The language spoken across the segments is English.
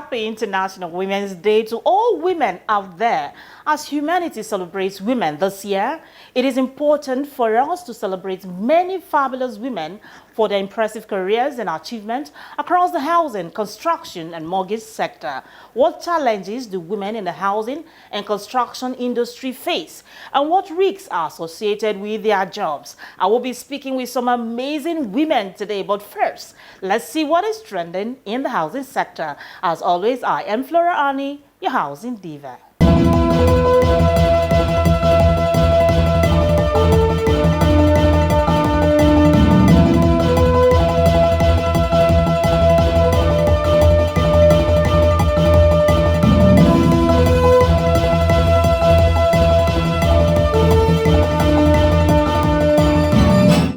Happy International Women's Day to all women out there. As humanity celebrates women this year, it is important for us to celebrate many fabulous women for their impressive careers and achievements across the housing, construction, and mortgage sector. What challenges do women in the housing and construction industry face, and what risks are associated with their jobs? I will be speaking with some amazing women today, but first, let's see what is trending in the housing sector. As always, I am Flora Ani, your housing diva.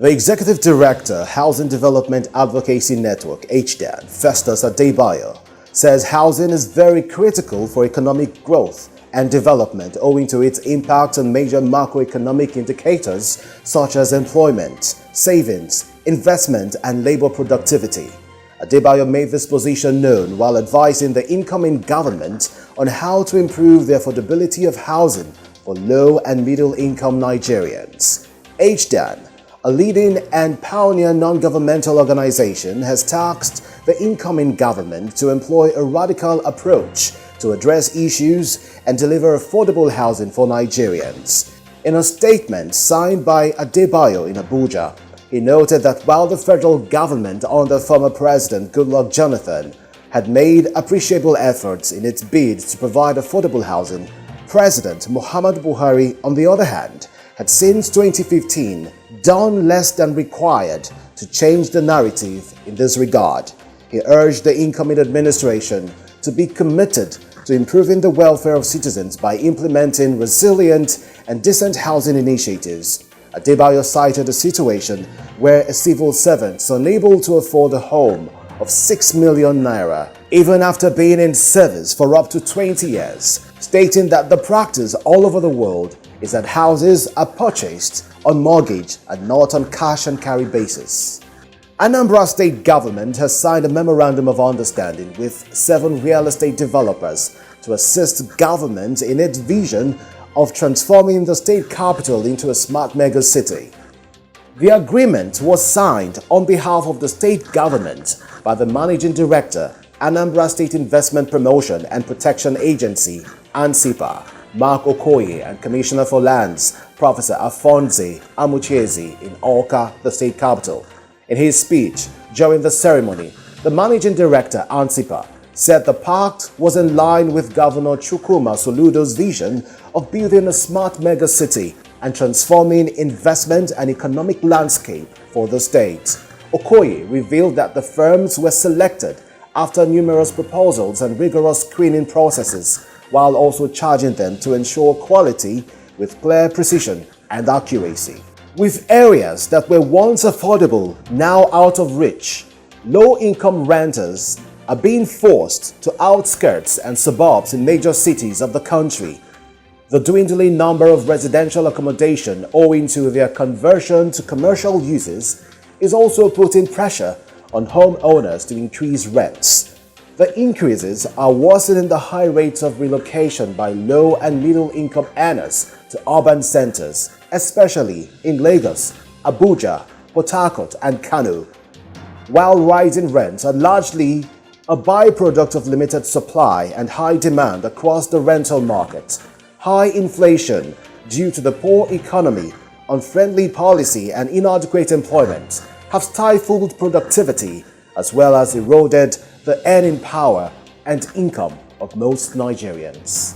The Executive Director, Housing Development Advocacy Network, HDAN, Festus Adebayo, says housing is very critical for economic growth and development owing to its impact on major macroeconomic indicators such as employment, savings, investment, and labor productivity. Adebayo made this position known while advising the incoming government on how to improve the affordability of housing for low and middle-income Nigerians. HDAN, a leading and pioneer non-governmental organization, has tasked the incoming government to employ a radical approach to address issues and deliver affordable housing for Nigerians. In a statement signed by Adebayo in Abuja, he noted that while the federal government under former President Goodluck Jonathan had made appreciable efforts in its bid to provide affordable housing, President Muhammadu Buhari, on the other hand, had since 2015 done less than required to change the narrative in this regard. He urged the incoming administration to be committed to improving the welfare of citizens by implementing resilient and decent housing initiatives. Adebayo cited a situation where a civil servant is unable to afford a home of 6 million naira, even after being in service for up to 20 years, stating that the practice all over the world is that houses are purchased on mortgage and not on cash and carry basis. Anambra State government has signed a memorandum of understanding with 7 real estate developers to assist government in its vision of transforming the state capital into a smart mega city. The agreement was signed on behalf of the state government by the Managing Director, Anambra State Investment Promotion and Protection Agency, ANSIPA, Mark Okoye, and Commissioner for Lands, Professor Afonso Amuchiezi, in Awka, the state capital. In his speech during the ceremony, the Managing Director, ANSIPA, said the pact was in line with Governor Chukwuma Soludo's vision of building a smart mega city and transforming investment and economic landscape for the state. Okoye revealed that the firms were selected after numerous proposals and rigorous screening processes, while also charging them to ensure quality with clear precision and accuracy. With areas that were once affordable now out of reach, low-income renters are being forced to outskirts and suburbs in major cities of the country. The dwindling number of residential accommodation owing to their conversion to commercial uses is also putting pressure on homeowners to increase rents. The increases are worsening the high rates of relocation by low and middle-income earners to urban centers, especially in Lagos, Abuja, Port Harcourt, and Kano. While rising rents are largely a byproduct of limited supply and high demand across the rental market, high inflation due to the poor economy, unfriendly policy, and inadequate employment have stifled productivity as well as eroded the earning power and income of most Nigerians.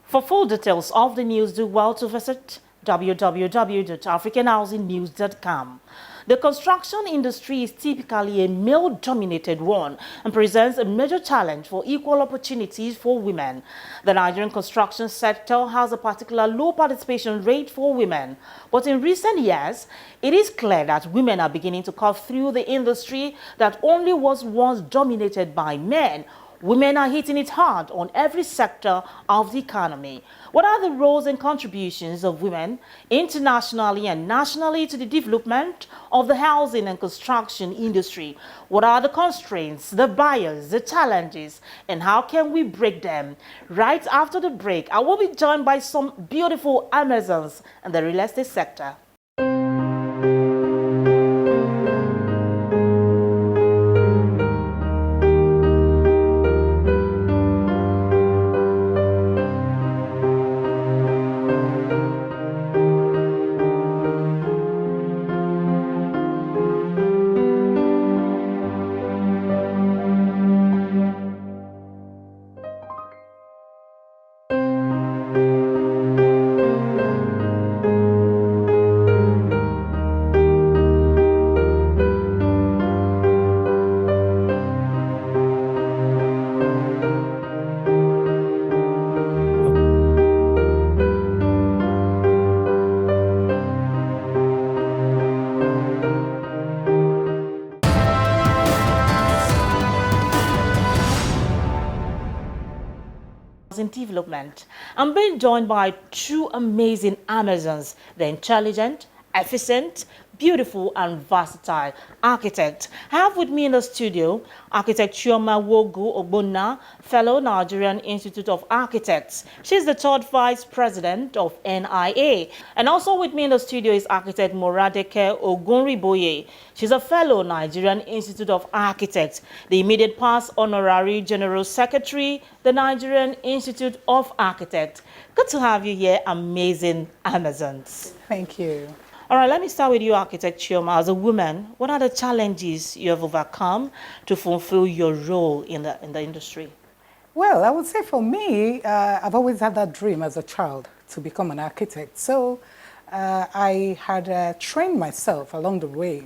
For full details of the news, do well to visit www.africanhousingnews.com. The construction industry is typically a male-dominated one and presents a major challenge for equal opportunities for women. The Nigerian construction sector has a particular low participation rate for women, but in recent years, it is clear that women are beginning to cut through the industry that only was once dominated by men. Women are hitting it hard on every sector of the economy. What are the roles and contributions of women internationally and nationally to the development of the housing and construction industry? What are the constraints, the barriers, the challenges, and how can we break them? Right after the break, I will be joined by some beautiful Amazons in the real estate sector. In development. I'm being joined by two amazing Amazons. They're intelligent, efficient, beautiful and versatile architect. I have with me in the studio Architect CHIOMA Wogu Ogbonna, Fellow Nigerian Institute of Architects. She's the third Vice President of NIA. And also with me in the studio is Architect Moradeke Okunrinboye. She's a Fellow Nigerian Institute of Architects, the immediate past Honorary General Secretary, the Nigerian Institute of Architects. Good to have you here, amazing Amazons. Thank you. All right, let me start with you, Architect CHIOMA. As a woman, what are the challenges you have overcome to fulfill your role in the industry? Well, I would say for me, I've always had that dream as a child to become an architect. So I had trained myself along the way,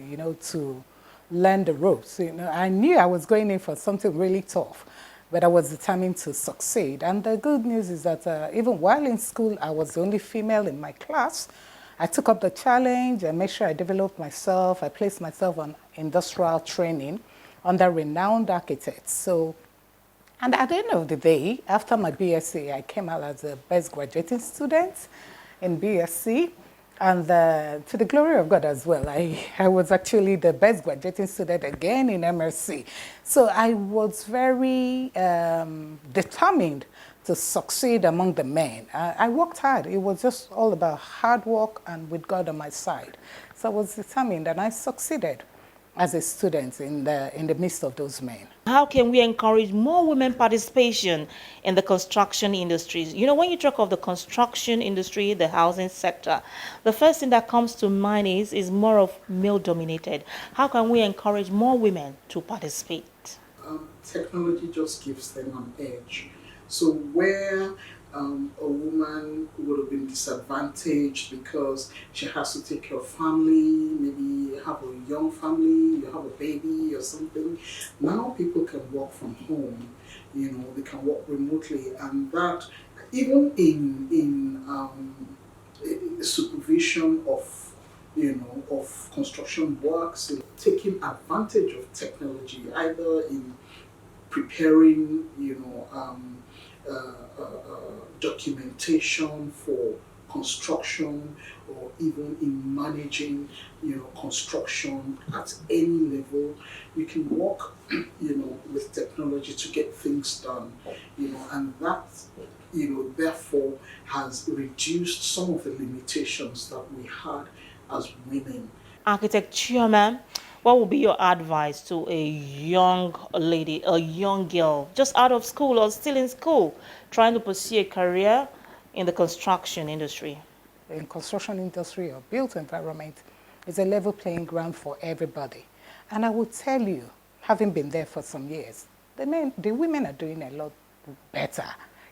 to learn the ropes. I knew I was going in for something really tough, but I was determined to succeed. And the good news is that even while in school, I was the only female in my class. I took up the challenge and made sure I developed myself. I placed myself on industrial training under renowned architects. And at the end of the day, after my BSc, I came out as the best graduating student in BSc. And to the glory of God as well, I was actually the best graduating student again in MSc. So I was very determined to succeed among the men. I worked hard. It was just all about hard work and with God on my side. So I was determined and I succeeded as a student in the midst of those men. How can we encourage more women participation in the construction industries? When you talk of the construction industry, the housing sector, the first thing that comes to mind is more of male-dominated. How can we encourage more women to participate? Technology just gives them an edge. So where a woman would have been disadvantaged because she has to take care of family, maybe have a young family, you have a baby or something. Now people can work from home, they can work remotely, and that even in supervision of construction works, taking advantage of technology, either in preparing, documentation for construction, or even in managing, construction at any level. You can work, with technology to get things done, and that, therefore has reduced some of the limitations that we had as women. Architect CHIOMA, what would be your advice to a young lady, a young girl, just out of school or still in school, trying to pursue a career in the construction industry? In construction industry or built environment, it's a level playing ground for everybody. And I will tell you, having been there for some years, the women are doing a lot better,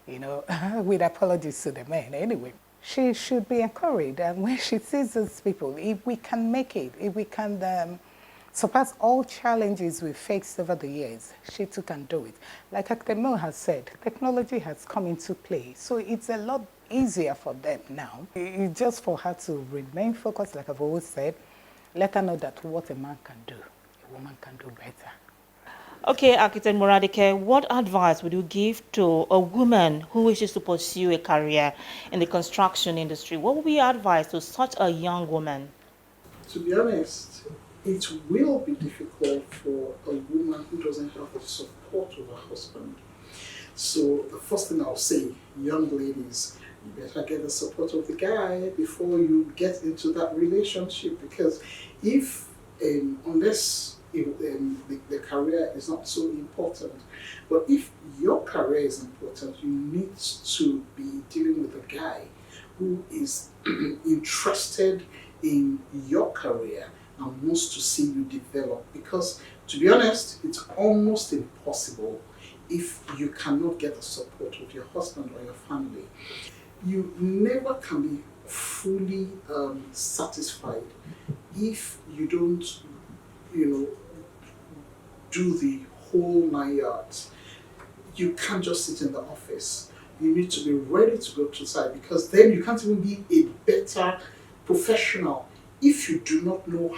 with apologies to the men anyway. she should be encouraged. And when she sees those people, if we can make it, if we can surpass all challenges we faced over the years, she too can do it. Like Akdemo has said, technology has come into play. So it's a lot easier for them now. It's just for her to remain focused, like I've always said. Let her know that what a man can do, a woman can do better. Okay, Architect Moradeke, what advice would you give to a woman who wishes to pursue a career in the construction industry? What would be your advice to such a young woman? To be honest, it will be difficult for a woman who doesn't have the support of her husband. So the first thing I'll say, young ladies, you better get the support of the guy before you get into that relationship, because if, unless the career is not so important, but if your career is important, you need to be dealing with a guy who is interested in your career and wants to see you develop. Because to be honest, it's almost impossible if you cannot get the support of your husband or your family. You never can be fully satisfied if you don't, do the whole 9 yards. You can't just sit in the office. You need to be ready to go to site, because then you can't even be a better professional if you do not know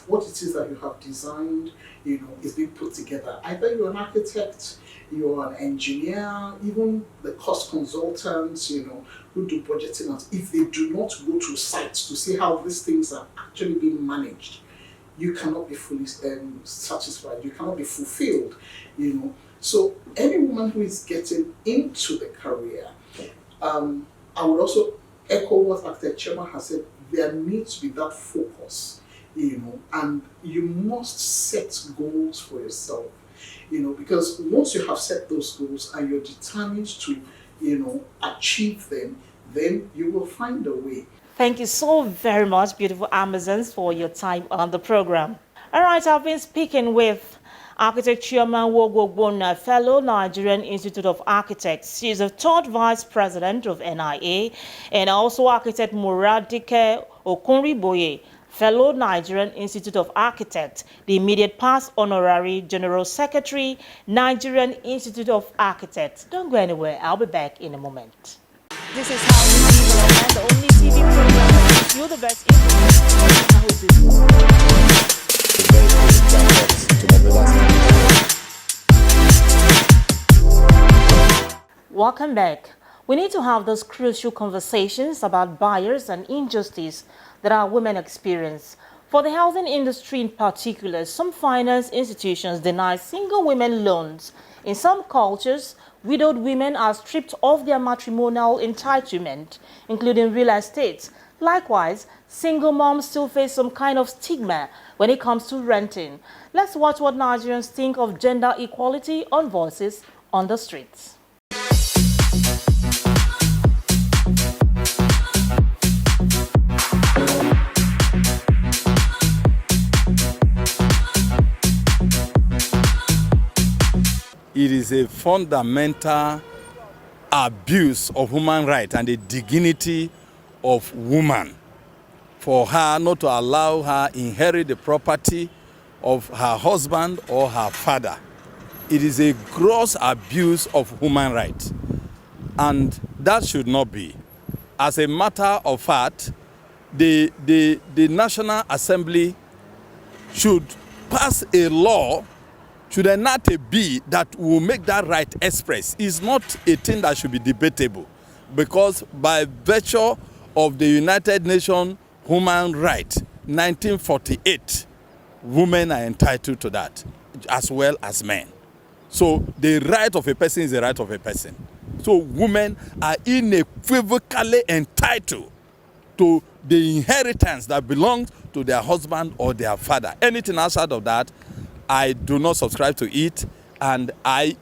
what it is that you have designed, is being put together. Either you're an architect, you're an engineer, even the cost consultants, who do budgeting. If they do not go to sites to see how these things are actually being managed, you cannot be fully satisfied. You cannot be fulfilled, So any woman who is getting into the career, I would also echo what Architect CHIOMA has said. There needs to be that focus, and you must set goals for yourself, because once you have set those goals and you're determined to, achieve them, then you will find a way. Thank you so very much, beautiful Amazons, for your time on the program. All right, I've been speaking with Architect CHIOMA Wogu Ogbonna, fellow Nigerian Institute of Architects. She is the third vice president of NIA, and also Architect Moradeke Okunrinboye, fellow Nigerian Institute of Architects, the immediate past honorary general secretary, Nigerian Institute of Architects. Don't go anywhere. I'll be back in a moment. This is how we live on the only TV program that gives you the best information. Welcome back. We need to have those crucial conversations about bias and injustice that our women experience. For the housing industry in particular, some finance institutions deny single women loans. In some cultures, widowed women are stripped of their matrimonial entitlement, including real estate. Likewise, single moms still face some kind of stigma when it comes to renting. Let's watch what Nigerians think of gender equality on Voices on the Streets. It is a fundamental abuse of human rights and the dignity of woman for her not to allow her inherit the property of her husband or her father. It is a gross abuse of human rights, and that should not be. As a matter of fact, the National Assembly should pass a law. Should there not be that will make that right express? Is not a thing that should be debatable, because by virtue of the United Nations Human Rights 1948, women are entitled to that as well as men. So the right of a person is the right of a person. So women are unequivocally entitled to the inheritance that belongs to their husband or their father. Anything outside of that, I do not subscribe to it, and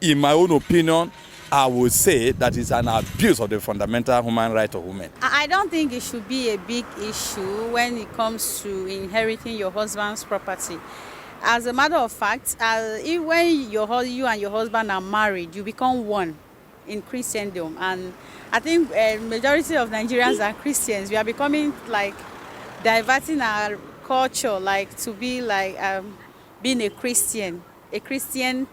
in my own opinion, I would say that it's an abuse of the fundamental human right of women. I don't think it should be a big issue when it comes to inheriting your husband's property. As a matter of fact, when you and your husband are married, you become one. in Christendom, and I think majority of Nigerians are Christians. We are becoming like diverting our culture, like to be like being a Christian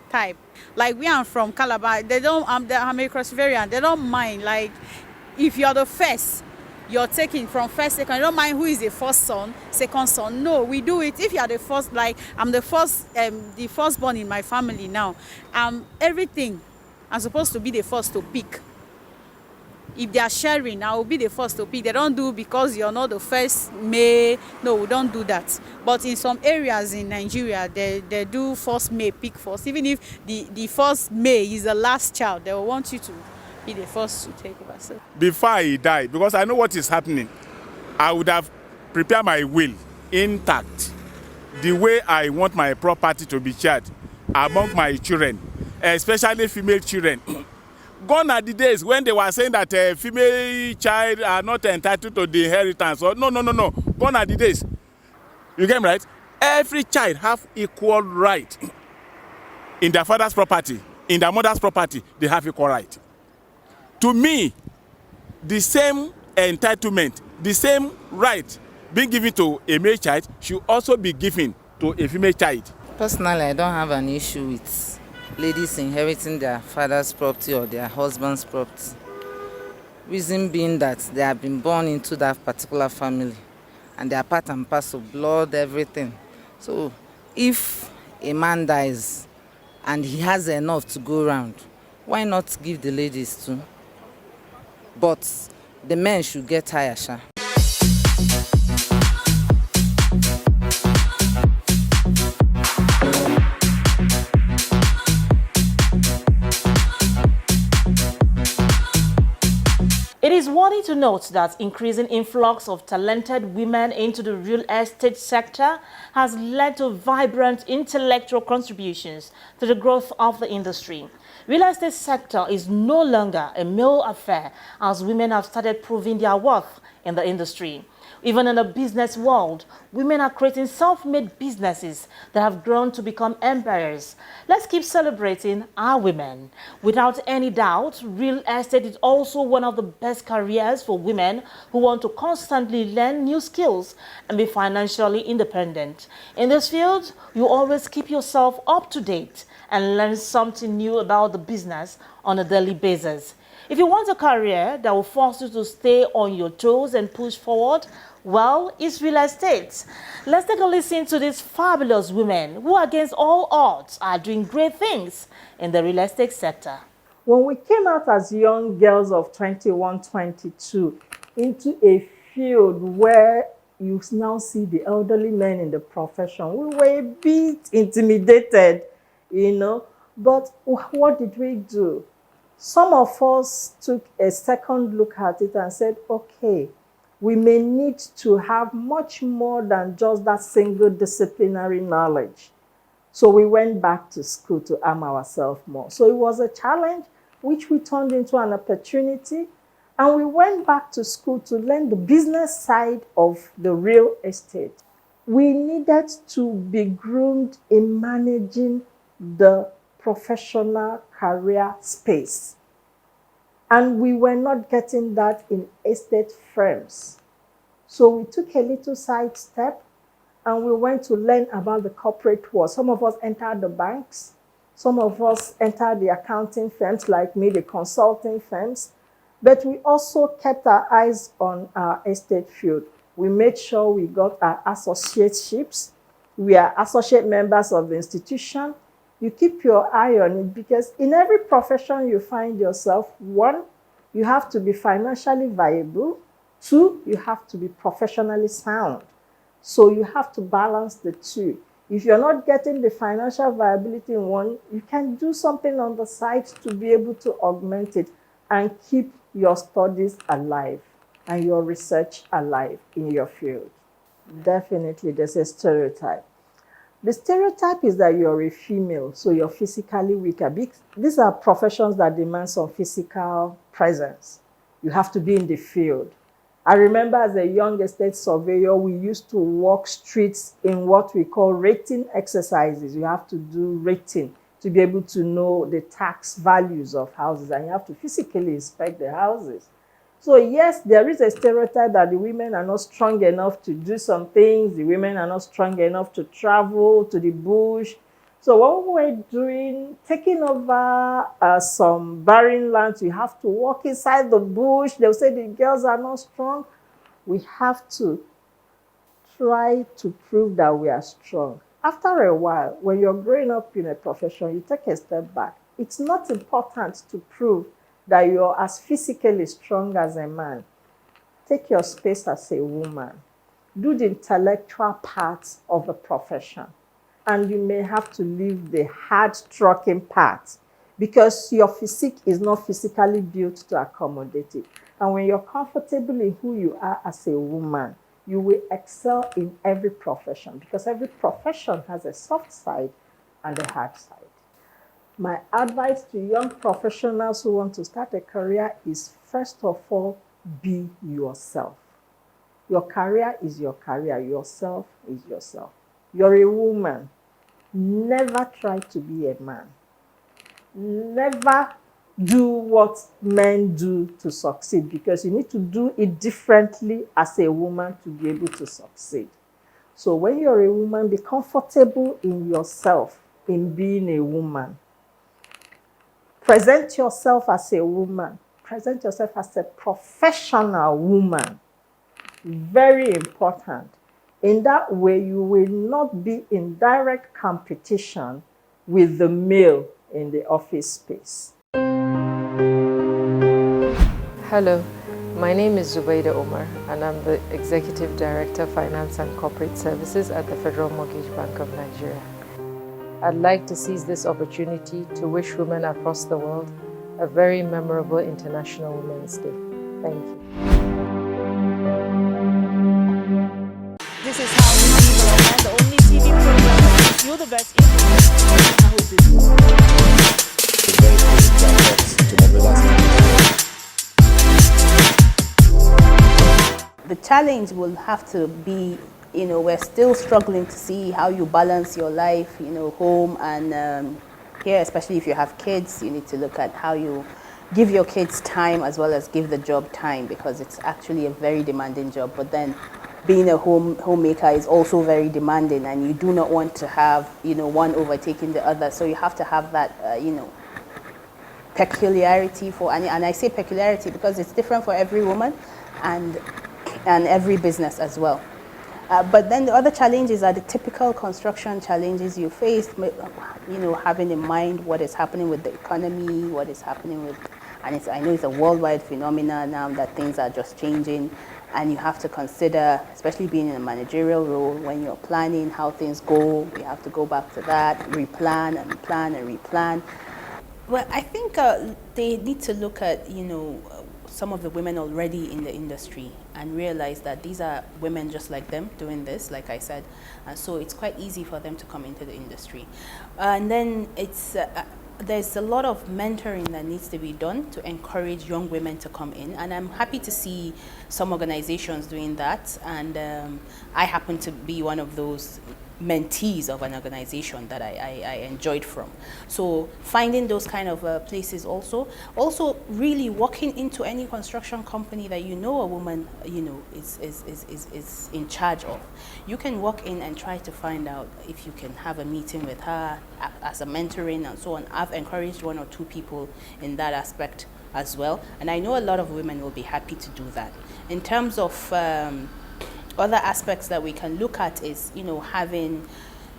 type. Like we are from Calabar, they don't. I'm a Crossvarian. They don't mind like if you're the first. You're taking from first, second. I don't mind who is the first son, second son. No, we do it. If you are the first, like I'm the firstborn in my family now. Everything, I'm supposed to be the first to pick. If they are sharing, I will be the first to pick. They don't do because you're not the first May. No, we don't do that. But in some areas in Nigeria, they do first May, pick first. Even if the first May is the last child, they will want you to be the first to take over. So before I die, because I know what is happening, I would have prepared my will intact, the way I want my property to be shared among my children, especially female children. Gone are the days when they were saying that a female child are not entitled to the inheritance. Or no. Gone are the days. You get me right? Every child have equal right in their father's property, in their mother's property. They have equal right. To me, the same entitlement, the same right being given to a male child should also be given to a female child. Personally, I don't have an issue with ladies inheriting their father's property or their husband's property. Reason being that they have been born into that particular family and they are part and parcel, blood, everything. So if a man dies and he has enough to go around, why not give the ladies too? But the men should get higher, sha. It is worthy to note that increasing influx of talented women into the real estate sector has led to vibrant intellectual contributions to the growth of the industry. Real estate sector is no longer a male affair, as women have started proving their worth in the industry. Even in the business world, women are creating self-made businesses that have grown to become empires. Let's keep celebrating our women. Without any doubt, real estate is also one of the best careers for women who want to constantly learn new skills and be financially independent. In this field, you always keep yourself up to date and learn something new about the business on a daily basis. If you want a career that will force you to stay on your toes and push forward, well, it's real estate. Let's take a listen to these fabulous women who, against all odds, are doing great things in the real estate sector. When we came out as young girls of 21, 22 into a field where you now see the elderly men in the profession, we were a bit intimidated, but what did we do? Some of us took a second look at it and said, okay, we may need to have much more than just that single disciplinary knowledge. So we went back to school to arm ourselves more. So it was a challenge which we turned into an opportunity, and we went back to school to learn the business side of the real estate. We needed to be groomed in managing the professional career space. And we were not getting that in estate firms. So we took a little side step and we went to learn about the corporate world. Some of us entered the banks. Some of us entered the accounting firms, like me, the consulting firms. But we also kept our eyes on our estate field. We made sure we got our associateships. We are associate members of the institution. You keep your eye on it, because in every profession you find yourself, one, you have to be financially viable. Two, you have to be professionally sound. So you have to balance the two. If you're not getting the financial viability in one, you can do something on the side to be able to augment it and keep your studies alive and your research alive in your field. Definitely, there's a stereotype. The stereotype is that you're a female, so you're physically weaker. These are professions that demand some physical presence. You have to be in the field. I remember as a young estate surveyor, we used to walk streets in what we call rating exercises. You have to do rating. to be able to know the tax values of houses, and you have to physically inspect the houses. So yes, there is a stereotype that the women are not strong enough to do some things, the women are not strong enough to travel to the bush. So when we were taking over some barren lands, you have to walk inside the bush. They'll say the girls are not strong. We have to try to prove that we are strong. After a while, when you're growing up in a profession, you take a step back. It's not important to prove that you're as physically strong as a man. Take your space as a woman. Do the intellectual part of the profession. And you may have to leave the hard-trucking part because your physique is not physically built to accommodate it. And when you're comfortable in who you are as a woman, you will excel in every profession because every profession has a soft side and a hard side. My advice to young professionals who want to start a career is, first of all, be yourself. Your career is your career. Yourself is yourself. You're a woman. Never try to be a man. Never do what men do to succeed because you need to do it differently as a woman to be able to succeed. So when you're a woman, be comfortable in yourself, in being a woman. Present yourself as a woman. Present yourself as a professional woman. Very important. In that way, you will not be in direct competition with the male in the office space. Hello, my name is Zubaida Umar, and I'm the Executive Director, Finance and Corporate Services at the Federal Mortgage Bank of Nigeria. I'd like to seize this opportunity to wish women across the world a very memorable International Women's Day. Thank you. This is how we live, the only TV program that gives you the best The challenge will have to be, we're still struggling to see how you balance your life, home and here, especially if you have kids, you need to look at how you give your kids time as well as give the job time because it's actually a very demanding job. But then being a homemaker is also very demanding and you do not want to have, one overtaking the other. So you have to have that, peculiarity and I say peculiarity because it's different for every woman and every business as well. But then the other challenges are the typical construction challenges you face, having in mind what is happening with the economy, what is happening with, and I know it's a worldwide phenomenon now that things are just changing, and you have to consider, especially being in a managerial role, when you're planning how things go, you have to go back to that, replan and plan and replan. Well, I think they need to look at, some of the women already in the industry and realize that these are women just like them doing this, like I said, and so it's quite easy for them to come into the industry. And then there's a lot of mentoring that needs to be done to encourage young women to come in, and I'm happy to see some organizations doing that, and I happen to be one of those mentees of an organization that I enjoyed from. So finding those kind of places also really walking into any construction company that a woman is in charge of. You can walk in and try to find out if you can have a meeting with her as a mentoring and so on. I've encouraged one or two people in that aspect as well, and I know a lot of women will be happy to do that. In terms of other aspects that we can look at is, having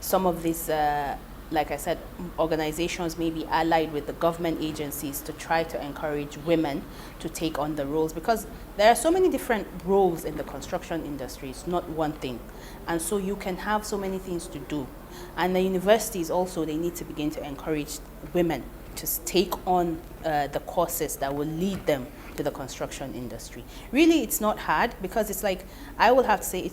some of these, like I said, organizations maybe allied with the government agencies to try to encourage women to take on the roles, because there are so many different roles in the construction industry. It's not one thing. And so you can have so many things to do. And the universities also, they need to begin to encourage women to take on the courses that will lead them to the construction industry. Really, it's not hard because it's like, I will have to say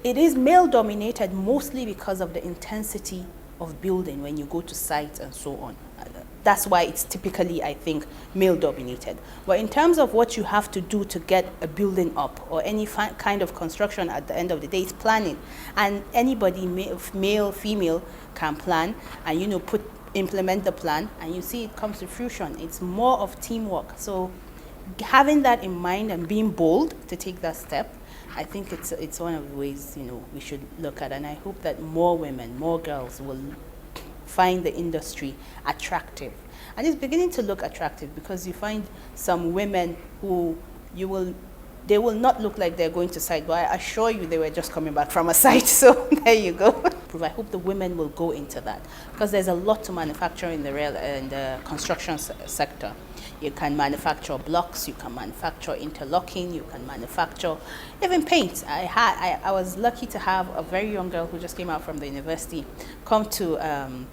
it is male dominated mostly because of the intensity of building when you go to sites and so on. That's why it's typically, I think, male dominated. But in terms of what you have to do to get a building up or any kind of construction, at the end of the day, it's planning. And anybody, male, female, can plan and put implement the plan and you see it comes to fruition. It's more of teamwork. So having that in mind and being bold to take that step, I think it's one of the ways, you know, we should look at. And I hope that more women, more girls will find the industry attractive. And it's beginning to look attractive because you find some women who they will not look like they're going to site, but I assure you they were just coming back from a site. So there you go. I hope the women will go into that because there's a lot to manufacture in the construction sector. You can manufacture blocks, you can manufacture interlocking, you can manufacture even paint. I was lucky to have a very young girl who just came out from the university come to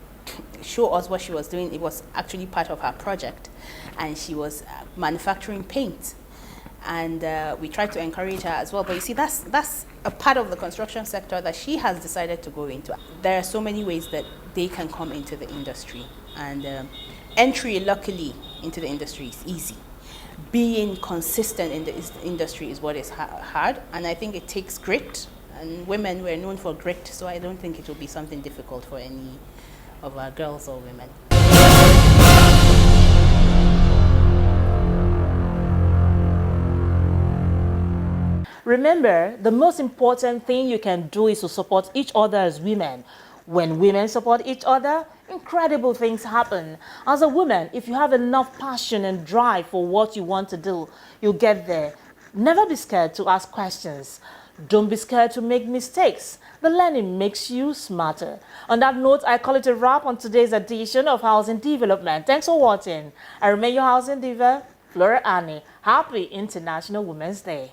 show us what she was doing. It was actually part of her project, and she was manufacturing paint. And we tried to encourage her as well. But you see, that's a part of the construction sector that she has decided to go into. There are so many ways that they can come into the industry. And entry, luckily, into the industry is easy. Being consistent in the industry is what is hard. And I think it takes grit. And women were known for grit, so I don't think it will be something difficult for any of our girls or women. Remember, the most important thing you can do is to support each other as women. When women support each other, incredible things happen. As a woman, if you have enough passion and drive for what you want to do, you'll get there. Never be scared to ask questions. Don't be scared to make mistakes. The learning makes you smarter. On that note, I call it a wrap on today's edition of Housing Development. Thanks for watching. I remain your housing diva, Flora Annie. Happy International Women's Day.